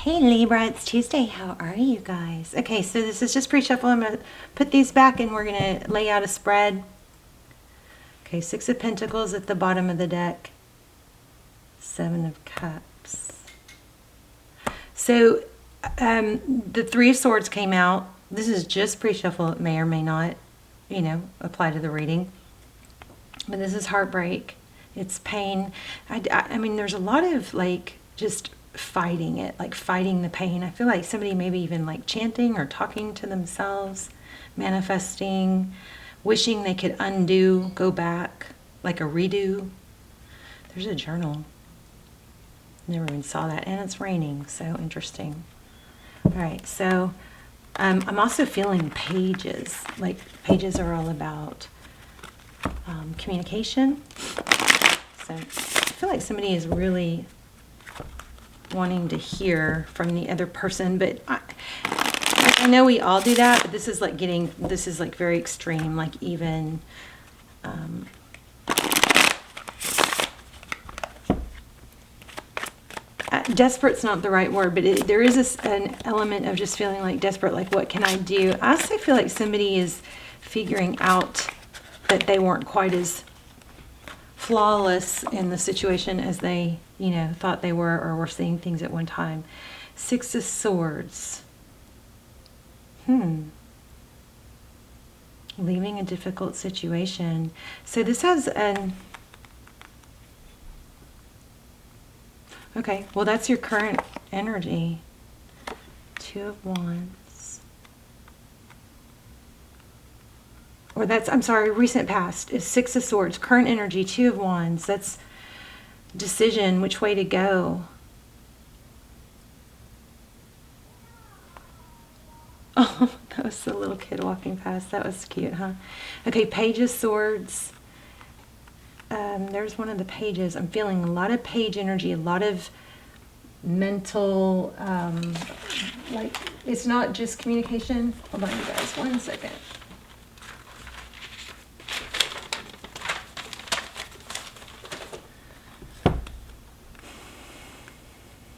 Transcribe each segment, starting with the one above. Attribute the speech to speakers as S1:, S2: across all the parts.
S1: Hey Libra, it's Tuesday. How are you guys? Okay, so this is just pre-shuffle. I'm going to put these back and we're going to lay out a spread. Okay, Six of Pentacles at the bottom of the deck. Seven of Cups. So the Three of Swords came out. This is just pre-shuffle. It may or may not, apply to the reading. But this is heartbreak. It's pain. I mean, there's a lot of just fighting it, fighting the pain. I feel like somebody maybe even chanting or talking to themselves, manifesting, wishing they could undo, go back, like a redo. There's a journal. Never even saw that. And it's raining, so interesting. All right, so I'm also feeling pages. Pages are all about communication. So I feel like somebody is really wanting to hear from the other person, but I know we all do that, but this is very extreme, even desperate's not the right word, but there is an element of just feeling desperate, what can I do? I also feel like somebody is figuring out that they weren't quite as flawless in the situation as they thought they were, or were seeing things at one time. Six of Swords. Leaving a difficult situation. So this has an... Okay, well that's your current energy. Two of Wands. Or that's, I'm sorry, recent past is Six of Swords. Current energy, Two of Wands. That's decision, which way to go. Oh, that was the little kid walking past. That was cute, huh? Okay, Page of Swords. There's one of the pages. I'm feeling a lot of page energy, a lot of mental, it's not just communication. Hold on, you guys, 1 second.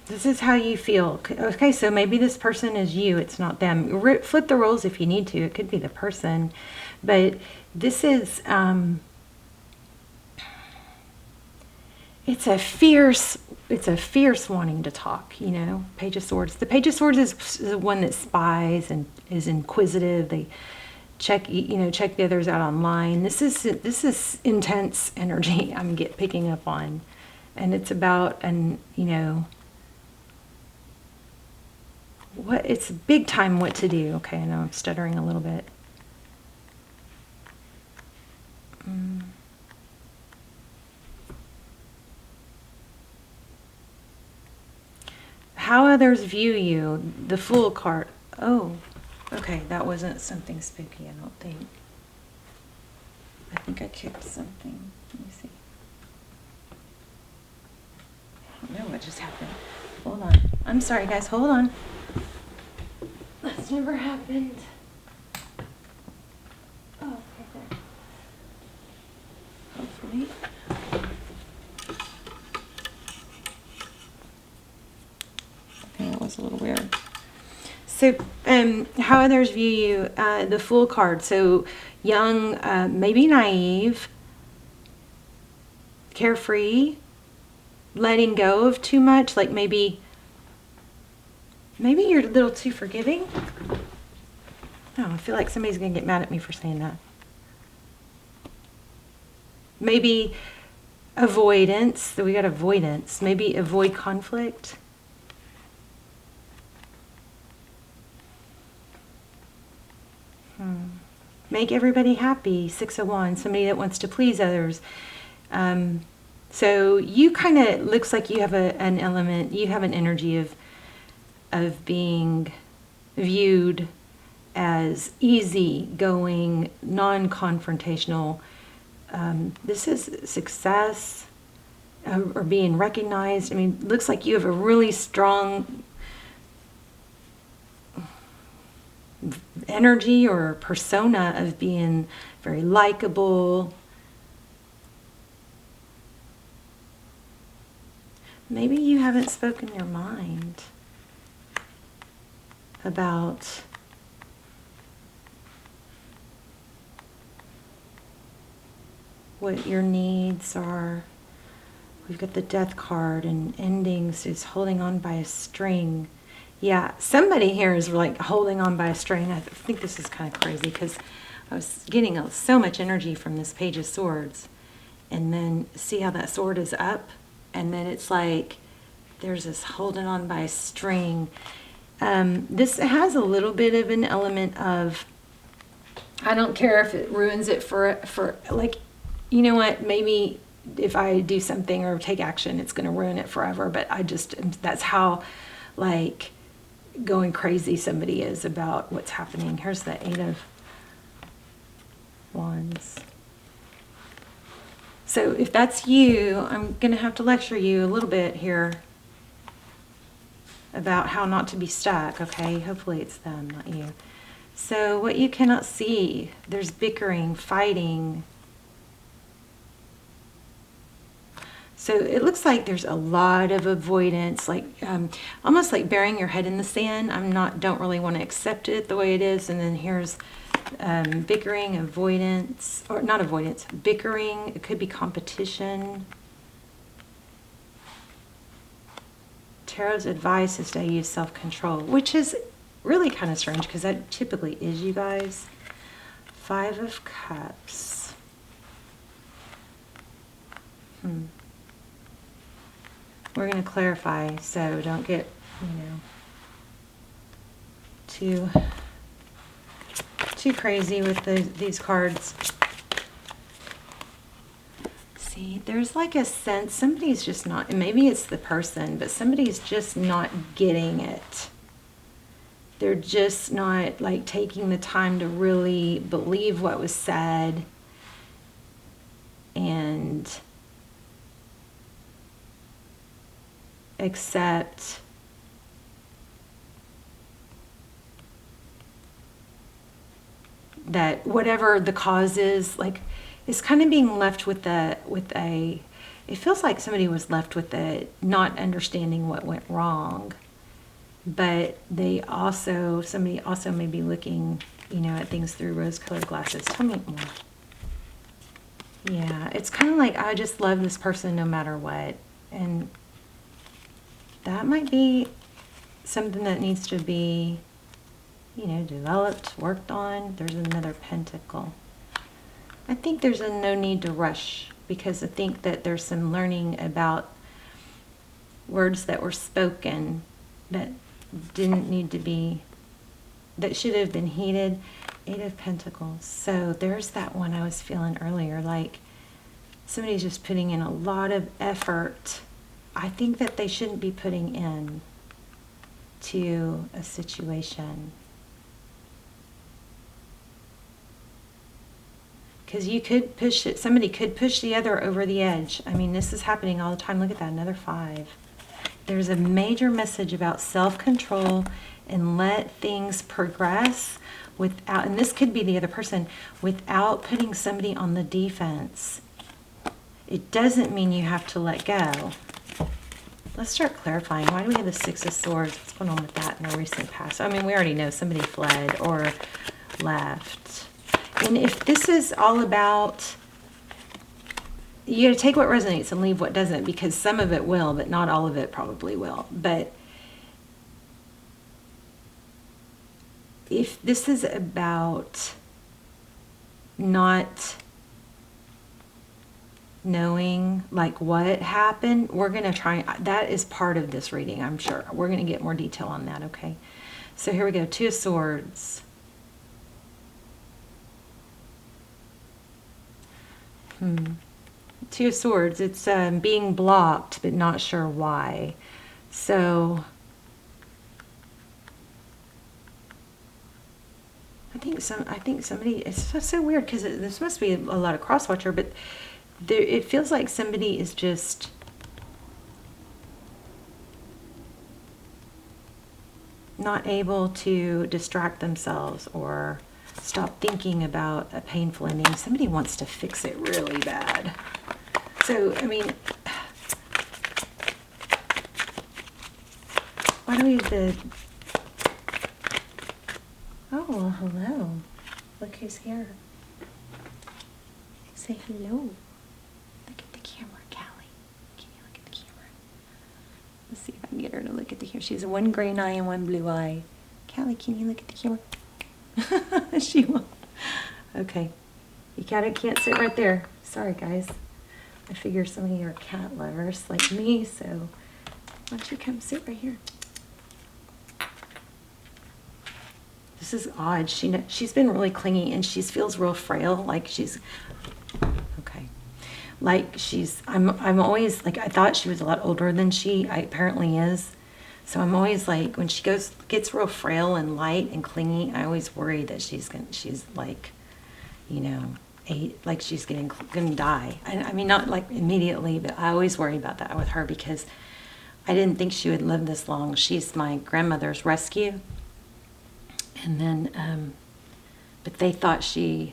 S1: This is how you feel. Okay, so maybe this person is you. It's not them. Flip the roles if you need to. It could be the person. But this is, it's a fierce wanting to talk, Page of Swords. The Page of Swords is the one that spies and is inquisitive. They check the others out online. This is intense energy I'm picking up on. And it's about, it's big time what to do. Okay, I know I'm stuttering a little bit. How others view you, the Fool card. Oh, okay, that wasn't something spooky, I don't think. I think I kicked something. Let me see. I don't know what just happened. Hold on. I'm sorry, guys. Hold on. That's never happened. Oh, okay, there. Hopefully. Okay, that was a little weird. So, how others view you, the Fool card. So, young, maybe naive, carefree, letting go of too much, maybe you're a little too forgiving. Oh, I feel like somebody's going to get mad at me for saying that. Maybe avoidance. So we got avoidance. Maybe avoid conflict. Make everybody happy. Six of Wands. Somebody that wants to please others. So you kind of, looks like you have an element, you have an energy of being viewed as easy-going, non-confrontational. This is success or being recognized. I mean, looks like you have a really strong energy or persona of being very likable. Maybe you haven't spoken your mind. about what your needs are. We've got the Death card, and endings is holding on by a string. Yeah, somebody here is like holding on by a string. I think this is kind of crazy because I was getting so much energy from this Page of Swords. And then see how that sword is up? And then it's like there's this holding on by a string. This has a little bit of an element of, I don't care if it ruins it for like, you know what, maybe if I do something or take action, it's going to ruin it forever. But that's how, like, going crazy somebody is about what's happening. Here's the 8 of Wands. So if that's you, I'm going to have to lecture you a little bit here about how not to be stuck, okay? Hopefully it's them, not you. So what you cannot see, there's bickering, fighting. So it looks like there's a lot of avoidance, like almost like burying your head in the sand. Don't really want to accept it the way it is. And then here's bickering, avoidance, or not avoidance, bickering. It could be competition. Tarot's advice is to use self-control, which is really kind of strange because that typically is you guys. 5 of Cups. We're going to clarify, so don't get, too crazy with these cards. See, there's like a sense somebody's just not, and maybe it's the person, but somebody's just not getting it. They're just not like taking the time to really believe what was said and accept that whatever the cause is, like, it's kind of being left with a, it feels like somebody was left with a not understanding what went wrong, but somebody also may be looking, at things through rose-colored glasses. Tell me more. Yeah, it's kind of like, I just love this person no matter what, and that might be something that needs to be, developed, worked on. There's another pentacle. I think there's no need to rush because I think that there's some learning about words that were spoken that didn't need to be, that should have been heeded. 8 of Pentacles. So there's that one I was feeling earlier, like somebody's just putting in a lot of effort. I think that they shouldn't be putting in to a situation. Because you could push it, somebody could push the other over the edge. I mean, this is happening all the time. Look at that, another 5. There's a major message about self-control and let things progress without, and this could be the other person, without putting somebody on the defense. It doesn't mean you have to let go. Let's start clarifying. Why do we have the 6 of Swords? What's going on with that in the recent past? I mean, we already know somebody fled or left. And if this is all about, you got to take what resonates and leave what doesn't, because some of it will, but not all of it probably will. But if this is about not knowing like what happened, we're going to try, that is part of this reading, I'm sure. We're going to get more detail on that, okay? So here we go, 2 of Swords. 2 of Swords, it's being blocked, but not sure why. So I think somebody, it's so weird because this must be a lot of cross-watcher, but it feels like somebody is just not able to distract themselves or stop thinking about a painful ending. Somebody wants to fix it really bad. So, I mean, why do we have Oh, well, hello. Look who's here. Say hello. Look at the camera, Callie. Can you look at the camera? Let's see if I can get her to look at the camera. She has one green eye and one blue eye. Callie, can you look at the camera? She won't. Okay. You can't sit right there. Sorry, guys. I figure some of you are cat lovers like me, so why don't you come sit right here? This is odd. She's been really clingy and she feels real frail, like she's okay. Like I'm always like, I thought she was a lot older than she apparently is. So I'm always like, when she gets real frail and light and clingy, I always worry that she's like, you know, like she's gonna die. I mean, not like immediately, but I always worry about that with her because I didn't think she would live this long. She's my grandmother's rescue. And then, but they thought I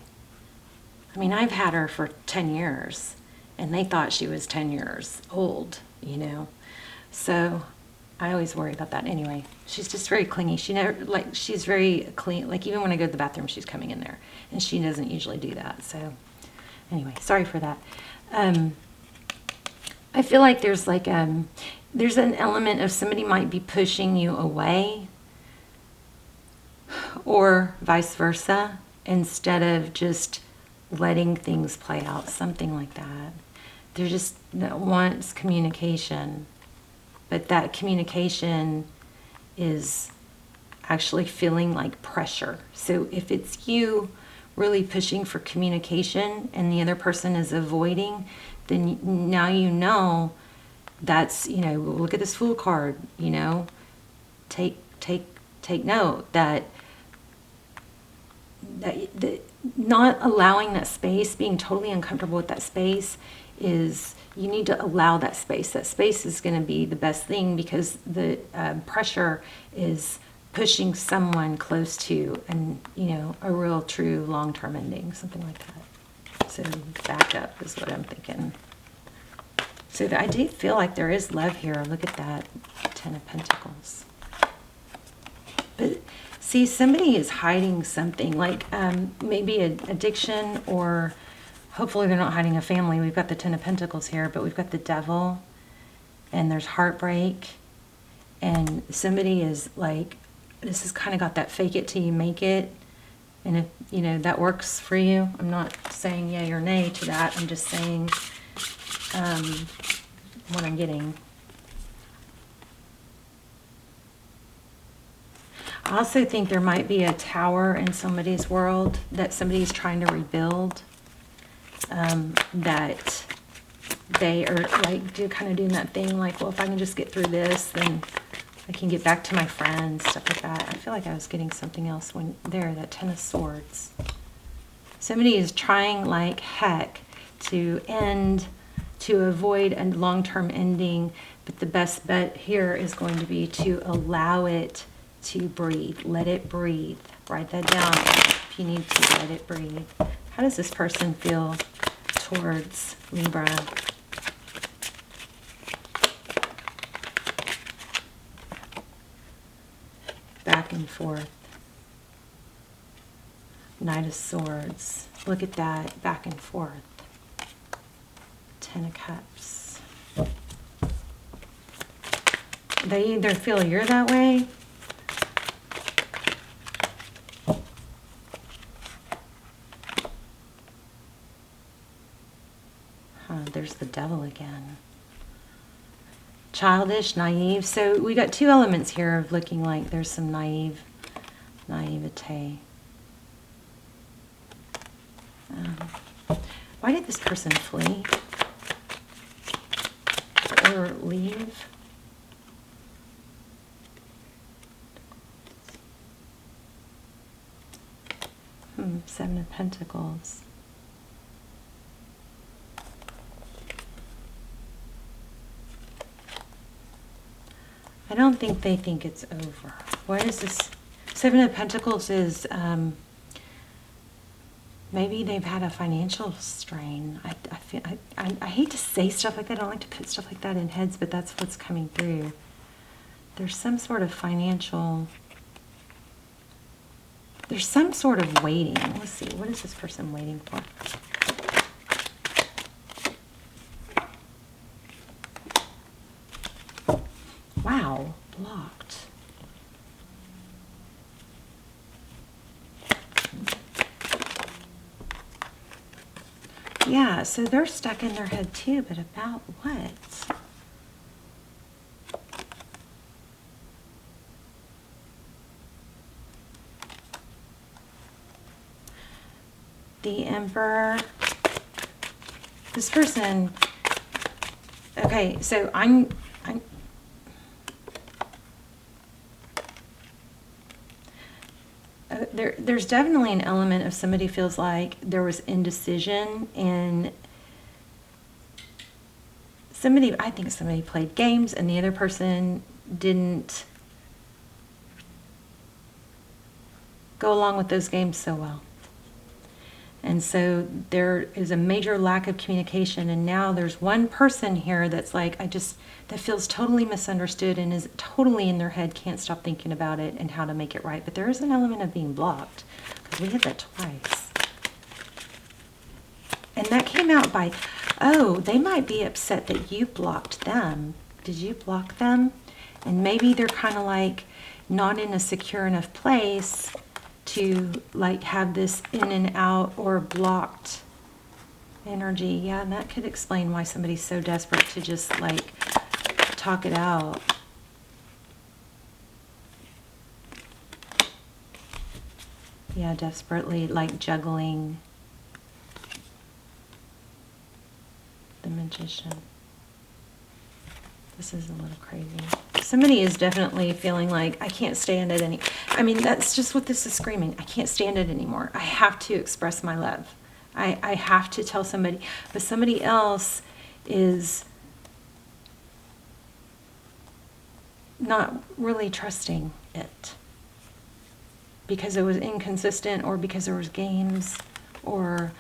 S1: mean, I've had her for 10 years and they thought she was 10 years old, you know? So I always worry about that. Anyway, she's just very clingy. She's very clean. Like even when I go to the bathroom, she's coming in there and she doesn't usually do that. So anyway, sorry for that. I feel like there's like, there's an element of somebody might be pushing you away, or vice versa, instead of just letting things play out, something like that. There just wants communication, but that communication is actually feeling like pressure. So if it's you really pushing for communication and the other person is avoiding, then now you know that's, you know, look at this Fool card, you know, take note that not allowing that space, being totally uncomfortable with that space, is you need to allow that space. That space is going to be the best thing because the pressure is pushing someone close to, and you know, a real true long-term ending, something like that. So back up is what I'm thinking. So I do feel like there is love here. Look at that, 10 of Pentacles. But see, somebody is hiding something, like maybe an addiction, or hopefully they're not hiding a family. We've got the 10 of Pentacles here, but we've got the Devil, and there's heartbreak, and somebody is like, this has kind of got that fake it till you make it. And if, you know, that works for you, I'm not saying yay or nay to that. I'm just saying what I'm getting. I also think there might be a tower in somebody's world that somebody's trying to rebuild, that they are like kind of doing that thing like, well, if I can just get through this, then I can get back to my friends, stuff like that. I feel like I was getting something else when there, that 10 of Swords. Somebody is trying like heck to avoid a long-term ending, but the best bet here is going to be to allow it to breathe. Let it breathe. Write that down if you need to. Let it breathe. How does this person feel towards Libra? Back and forth. Knight of Swords. Look at that. Back and forth. 10 of Cups. They either feel you're that way, there's the Devil again. Childish, naive. So we got two elements here of looking like there's some naivete. Why did this person flee or leave? Seven of Pentacles. I don't think they think it's over. What is this? Seven of Pentacles is maybe they've had a financial strain. I hate to say stuff like that. I don't like to put stuff like that in heads, but that's what's coming through. There's some sort of financial There's some sort of waiting. Let's see, what is this person waiting for? Wow, blocked. Yeah, so they're stuck in their head too, but about what? The Emperor. This person, okay, so there's definitely an element of somebody feels like there was indecision, and I think somebody played games and the other person didn't go along with those games so well. And so there is a major lack of communication, and now there's one person here that's like, that feels totally misunderstood and is totally in their head, can't stop thinking about it and how to make it right. But there is an element of being blocked, because we had that twice. And that came out by, oh, they might be upset that you blocked them. Did you block them? And maybe they're kind of like not in a secure enough place to like have this in and out or blocked energy. Yeah, and that could explain why somebody's so desperate to just like talk it out. Yeah, desperately like juggling. The Magician. This is a little crazy. Somebody is definitely feeling like, I can't stand it any. I mean, that's just what this is screaming. I can't stand it anymore. I have to express my love. I have to tell somebody. But somebody else is not really trusting it, because it was inconsistent, or because there was games, or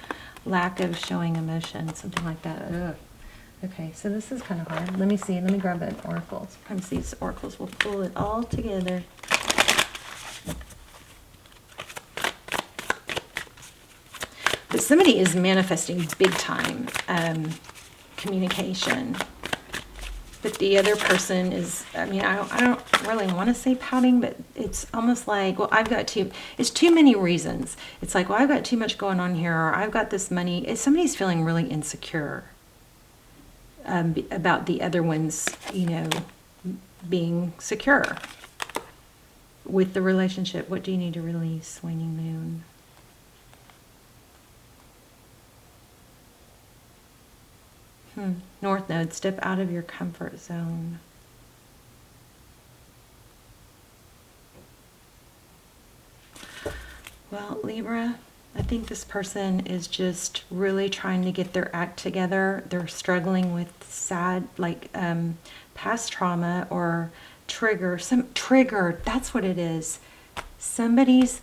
S1: lack of showing emotion, something like that. Ugh. Okay, so this is kind of hard. Let me see. Let me grab an oracle. Sometimes these oracles will pull it all together. But somebody is manifesting big time communication. But the other person is, I mean, I don't really want to say pouting, but it's almost like, well, it's too many reasons. It's like, well, I've got too much going on here, or I've got this money. Somebody's feeling really insecure about the other one's, you know, being secure with the relationship. What do you need to release, waning moon? North Node, step out of your comfort zone. Well, Libra, I think this person is just really trying to get their act together. They're struggling with sad, like past trauma or trigger. That's what it is. Somebody's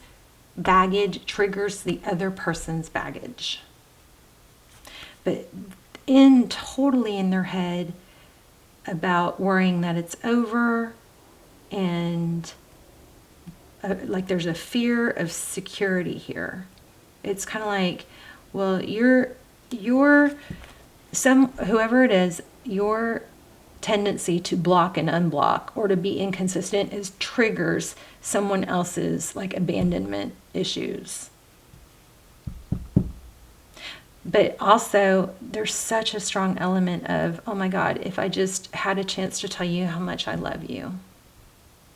S1: baggage triggers the other person's baggage. But totally in their head about worrying that it's over, and like there's a fear of security here. It's kind of like, well, whoever it is, your tendency to block and unblock or to be inconsistent triggers someone else's like abandonment issues. But also, there's such a strong element of, oh my God, if I just had a chance to tell you how much I love you.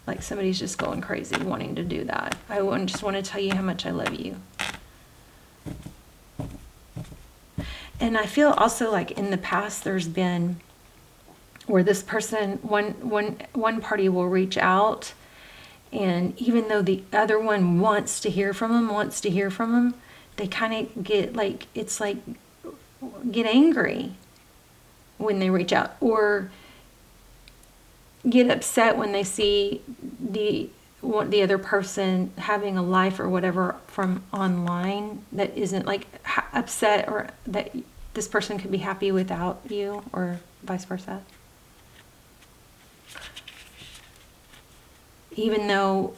S1: Like somebody's just going crazy wanting to do that. I just want to tell you how much I love you. And I feel also like in the past there's been where this person, one party will reach out, and even though the other one wants to hear from them, they kind of get like, it's like, get angry when they reach out, or get upset when they see the other person having a life or whatever from online that isn't like upset, or that this person could be happy without you, or vice versa. Even though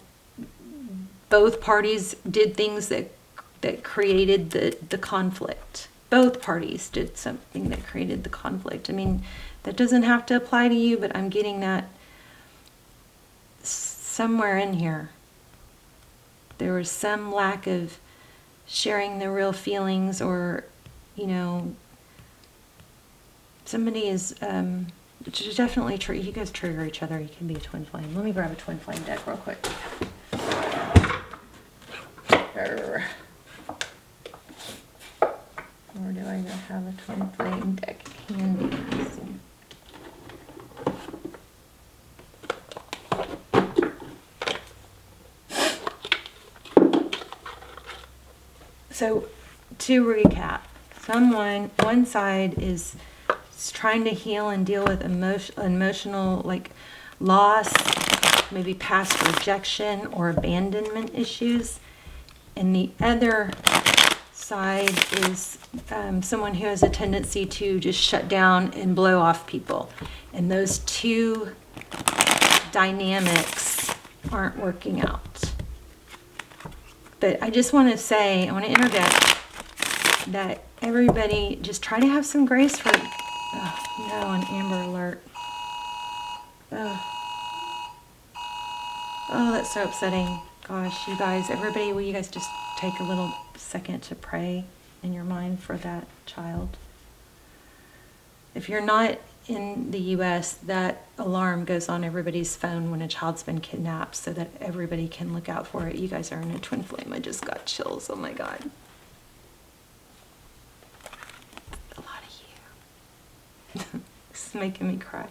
S1: both parties did things that created the conflict. Both parties did something that created the conflict. I mean, that doesn't have to apply to you, but I'm getting that somewhere in here. There was some lack of sharing the real feelings, or, you know, somebody is definitely, you guys trigger each other. You can be a twin flame. Let me grab a twin flame deck real quick. Or do I have a twin flame deck handy? Let's see. So, to recap, one side is trying to heal and deal with emotional, like, loss, maybe past rejection or abandonment issues, and the other side is someone who has a tendency to just shut down and blow off people, and those two dynamics aren't working out. But I just want to say, I want to interject that everybody just try to have some grace for, oh no, an amber alert. Oh, that's so upsetting. Gosh, you guys, everybody, will you guys just take a little second to pray in your mind for that child? If you're not in the US, that alarm goes on everybody's phone when a child's been kidnapped, so that everybody can look out for it. You guys are in a twin flame. I just got chills. Oh my God. A lot of you. This is making me cry.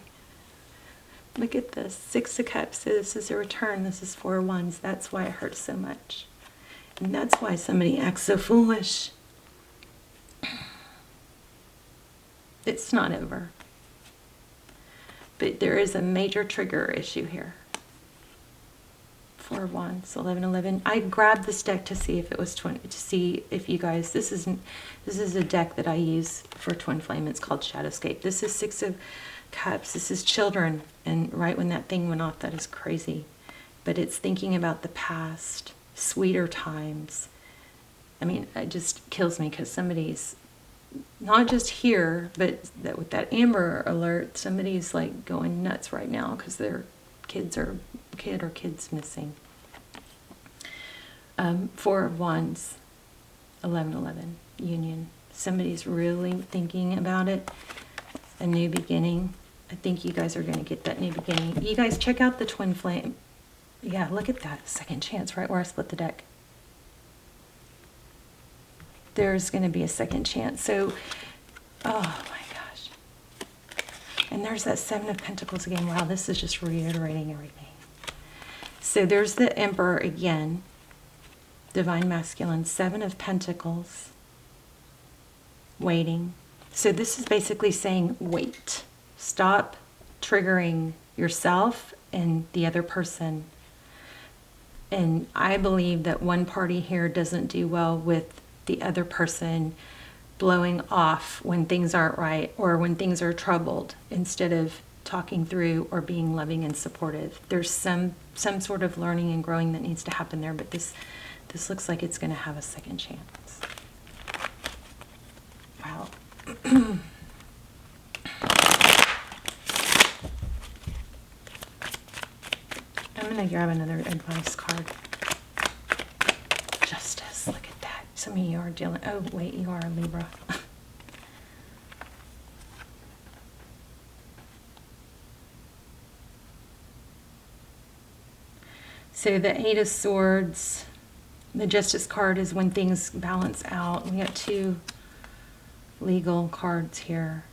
S1: Look at this. 6 of Cups. So this is a return. This is 4 of Wands. That's why it hurts so much. And that's why somebody acts so foolish. It's not over. But there is a major trigger issue here. 4 of Wands, 11-11. I grabbed this deck to see if it was to see if you guys, this is a deck that I use for twin flame. It's called Shadowscape. This is 6 of Cups. This is children, and right when that thing went off, that is crazy. But it's thinking about the past, sweeter times. I mean, it just kills me because somebody's not just here, but that with that amber alert, somebody's like going nuts right now because their kid or kids missing. 4 of Wands, 11-11, union. Somebody's really thinking about it. A new beginning. I think you guys are going to get that new beginning. You guys check out the twin flame. Yeah, look at that. Second chance, right where I split the deck. There's going to be a second chance. So, oh my gosh. And there's that 7 of Pentacles again. Wow, this is just reiterating everything. So there's the Emperor again. Divine Masculine. 7 of Pentacles. Waiting. So this is basically saying wait. Stop triggering yourself and the other person. And I believe that one party here doesn't do well with the other person blowing off when things aren't right or when things are troubled, instead of talking through or being loving and supportive. There's some sort of learning and growing that needs to happen there, but this looks like it's going to have a second chance. Wow. I'm going to grab another advice card. Justice. Look at that. Some of you are dealing... Oh, wait, you are a Libra. So the 8 of Swords, the Justice card is when things balance out. We got 2 legal cards here.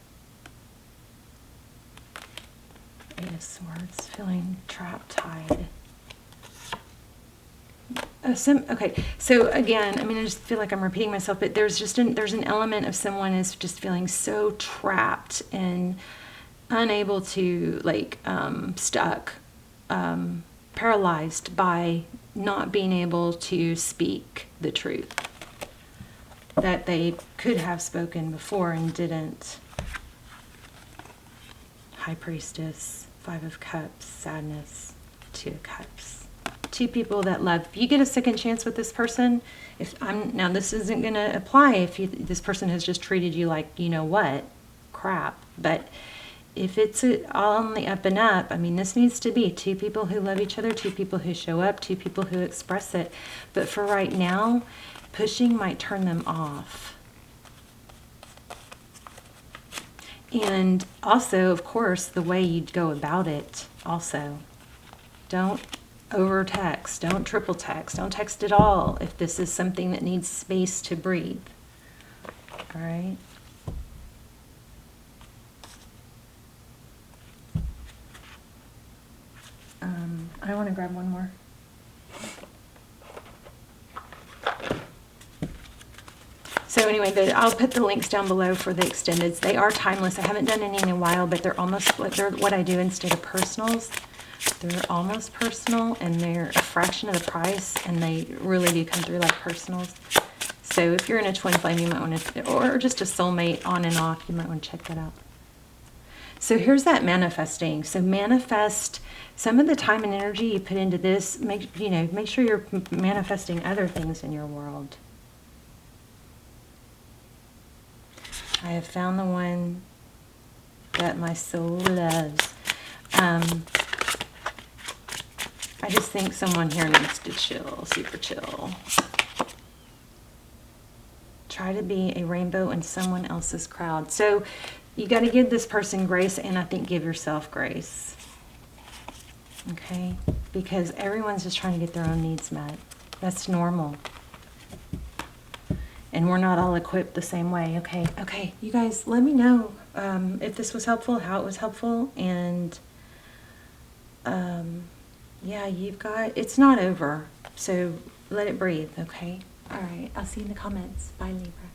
S1: 8 of Swords, feeling trapped, tied. Okay, so again, I mean, I just feel like I'm repeating myself, but there's just there's an element of someone is just feeling so trapped and unable to, like, stuck, paralyzed by not being able to speak the truth that they could have spoken before and didn't. High Priestess, 5 of Cups, sadness, 2 of Cups, two people that love. If you get a second chance with this person, now this isn't going to apply if this person has just treated you like, you know what, crap. But if it's all on the up and up, I mean, this needs to be two people who love each other, two people who show up, two people who express it. But for right now, pushing might turn them off. And also, of course, the way you go about it also. Don't over text, don't triple text, don't text at all if this is something that needs space to breathe. All right? I want to grab one more. So anyway, I'll put the links down below for the extendeds. They are timeless. I haven't done any in a while, but they're almost like they're what I do instead of personals. They're almost personal, and they're a fraction of the price, and they really do come through like personals. So if you're in a twin flame, you might want to, or just a soulmate on and off, you might want to check that out. So here's that manifesting. So manifest some of the time and energy you put into this. Make sure you're manifesting other things in your world. I have found the one that my soul loves. I just think someone here needs to chill, super chill. Try to be a rainbow in someone else's crowd. So you got to give this person grace, and I think give yourself grace. Okay? Because everyone's just trying to get their own needs met. That's normal. And we're not all equipped the same way. Okay, okay. You guys, let me know if this was helpful, how it was helpful, and yeah, it's not over. So let it breathe, okay? All right, I'll see you in the comments. Bye, Libra.